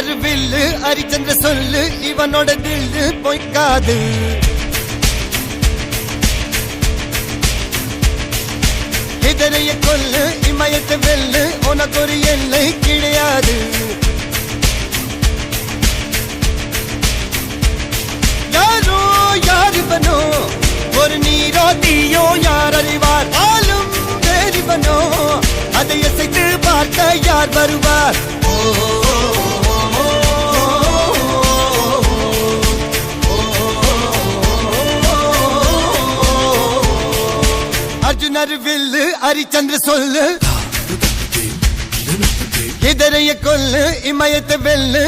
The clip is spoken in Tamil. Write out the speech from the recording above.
அர்ஜுனர் வில்லு ஹரிச்சந்திர சொல்லு இவனோட தில்லு பொய்க்காது. இதரைய கொல்லு இமயத்தை வெல்லு உனக்கு ஒரு எல்லை கிடையாது. யாரோ யாரிவனோ ஒரு நீரோ தீயோ யார் அறிவார். ஆளும் வேறிவனோ அதை இசைத்து பார்க்க யார் வருவார். அர்ஜுனர் வில்லு ஹரிச்சந்திர சொல்லு இதரைய கொல்லு இமயத்தை வெல்லு